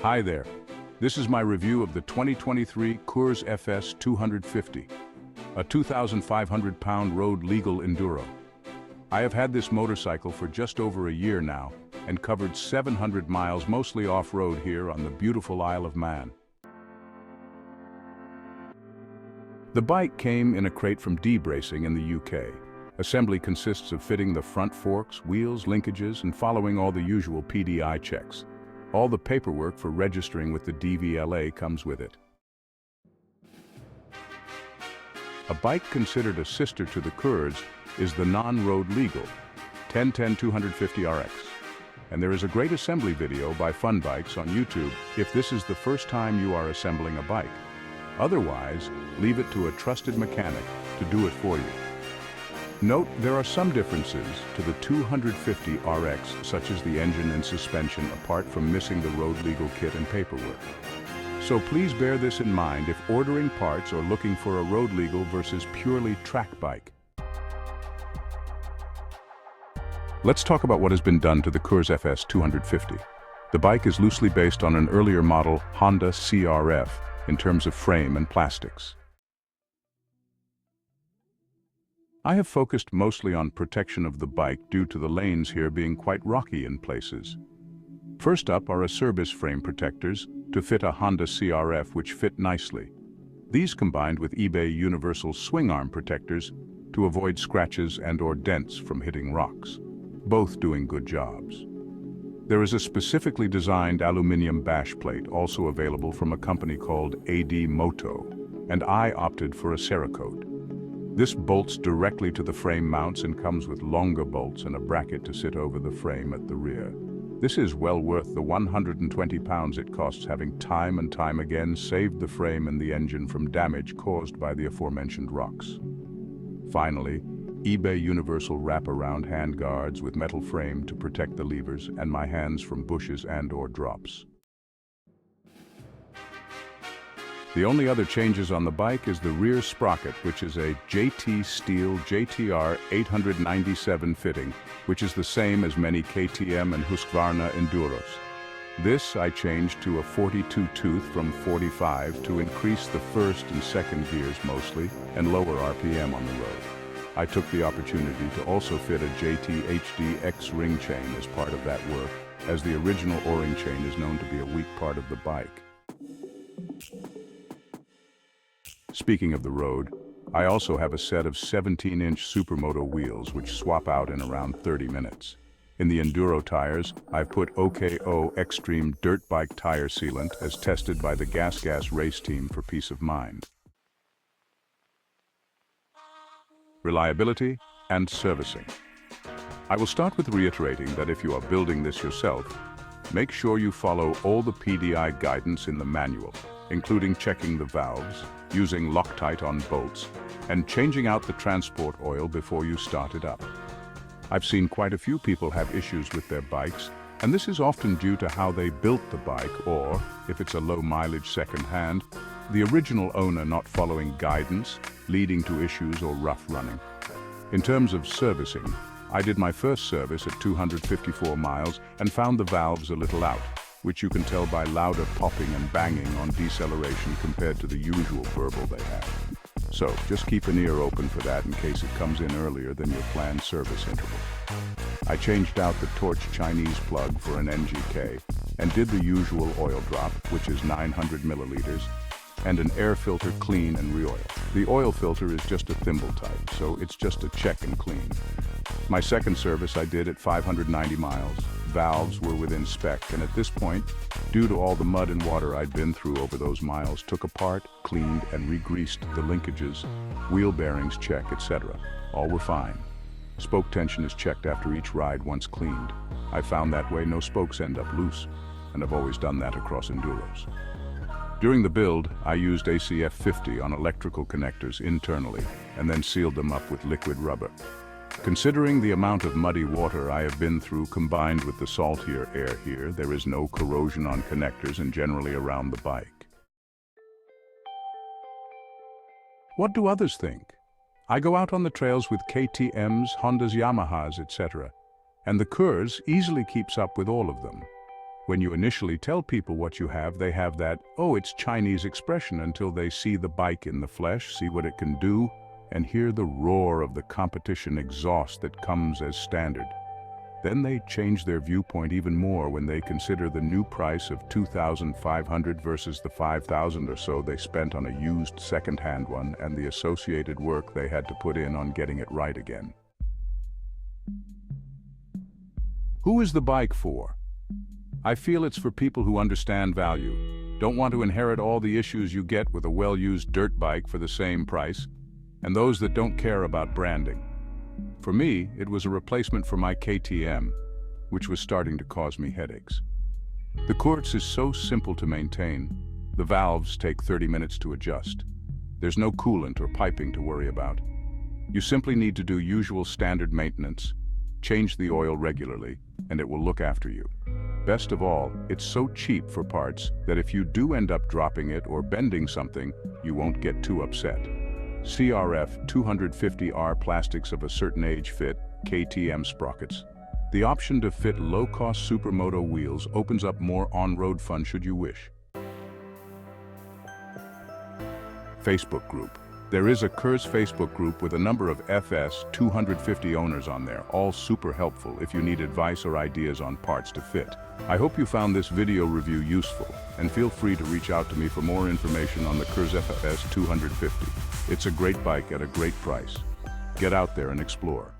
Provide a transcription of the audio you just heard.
Hi there. This is my review of the 2023 Kurz FS250, a 2,500-pound road legal enduro. I have had this motorcycle for just over a year now and covered 700 miles mostly off-road here on the beautiful Isle of Man. The bike came in a crate from Deeb Racing in the UK. Assembly consists of fitting the front forks, wheels, linkages, and following all the usual PDI checks. All the paperwork for registering with the DVLA comes with it. A bike considered a sister to the Kurz is the non-road legal 1010-250RX. And there is a great assembly video by Fun Bikes on YouTube if this is the first time you are assembling a bike. Otherwise, leave it to a trusted mechanic to do it for you. Note, there are some differences to the 250RX, such as the engine and suspension, apart from missing the road legal kit and paperwork. So please bear this in mind if ordering parts or looking for a road legal versus purely track bike. Let's talk about what has been done to the Kurz FS250. The bike is loosely based on an earlier model Honda CRF in terms of frame and plastics. I have focused mostly on protection of the bike due to the lanes here being quite rocky in places. First up are Acerbis frame protectors to fit a Honda CRF which fit nicely. These combined with eBay universal swing arm protectors to avoid scratches and/or dents from hitting rocks, both doing good jobs. There is a specifically designed aluminum bash plate also available from a company called AD Moto, and I opted for a Cerakote. This bolts directly to the frame mounts and comes with longer bolts and a bracket to sit over the frame at the rear. This is well worth the 120 pounds it costs, having time and time again saved the frame and the engine from damage caused by the aforementioned rocks. Finally, eBay universal wraparound hand guards with metal frame to protect the levers and my hands from bushes and/or drops. The only other changes on the bike is the rear sprocket, which is a JT Steel JTR 897 fitting, which is the same as many KTM and Husqvarna Enduros. This I changed to a 42 tooth from 45 to increase the first and second gears mostly and lower RPM on the road. I took the opportunity to also fit a JT HD X ring chain as part of that work, as the original O-ring chain is known to be a weak part of the bike. Speaking of the road, I also have a set of 17-inch Supermoto wheels which swap out in around 30 minutes. In the Enduro tires, I've put OKO Extreme Dirt Bike Tire Sealant as tested by the Gas race team for peace of mind. Reliability and servicing. I will start with reiterating that if you are building this yourself, make sure you follow all the PDI guidance in the manual, including checking the valves, using Loctite on bolts, and changing out the transport oil before you start it up. I've seen quite a few people have issues with their bikes, and this is often due to how they built the bike or, if it's a low-mileage second-hand, the original owner not following guidance, leading to issues or rough running. In terms of servicing, I did my first service at 254 miles and found the valves a little out, which you can tell by louder popping and banging on deceleration compared to the usual burble they have. So just keep an ear open for that in case it comes in earlier than your planned service interval. I changed out the Torch Chinese plug for an NGK and did the usual oil drop, which is 900 milliliters, and an air filter clean and re-oil. The oil filter is just a thimble type, so it's just a check and clean. My second service I did at 590 miles. Valves were within spec, and at this point, due to all the mud and water I'd been through over those miles, took apart, cleaned, and re-greased the linkages, wheel bearings check, etc. All were fine. Spoke tension is checked after each ride once cleaned. I found that way no spokes end up loose, and I've always done that across enduros. During the build, I used FS250 on electrical connectors internally, and then sealed them up with liquid rubber. Considering the amount of muddy water I have been through combined with the saltier air here, there is no corrosion on connectors and generally around the bike. What do others think? I go out on the trails with KTMs, Hondas, Yamahas, etc., and the Kurz easily keeps up with all of them. When you initially tell people what you have, they have that, oh, it's Chinese expression until they see the bike in the flesh, see what it can do, and hear the roar of the competition exhaust that comes as standard. Then they change their viewpoint even more when they consider the new price of $2,500 versus the $5,000 or so they spent on a used second-hand one and the associated work they had to put in on getting it right again. Who is the bike for? I feel it's for people who understand value, don't want to inherit all the issues you get with a well-used dirt bike for the same price, and those that don't care about branding. For me, it was a replacement for my KTM, which was starting to cause me headaches. The Kurz is so simple to maintain. The valves take 30 minutes to adjust. There's no coolant or piping to worry about. You simply need to do usual standard maintenance, change the oil regularly, and it will look after you. Best of all, it's so cheap for parts that if you do end up dropping it or bending something, you won't get too upset. FS250 plastics of a certain age fit KTM sprockets. The option to fit low-cost supermoto wheels opens up more on-road fun should you wish. Facebook group. There is a Kurz Facebook group with a number of FS250 owners on there, all super helpful if you need advice or ideas on parts to fit. I hope you found this video review useful, and feel free to reach out to me for more information on the Kurz FS250. It's a great bike at a great price. Get out there and explore.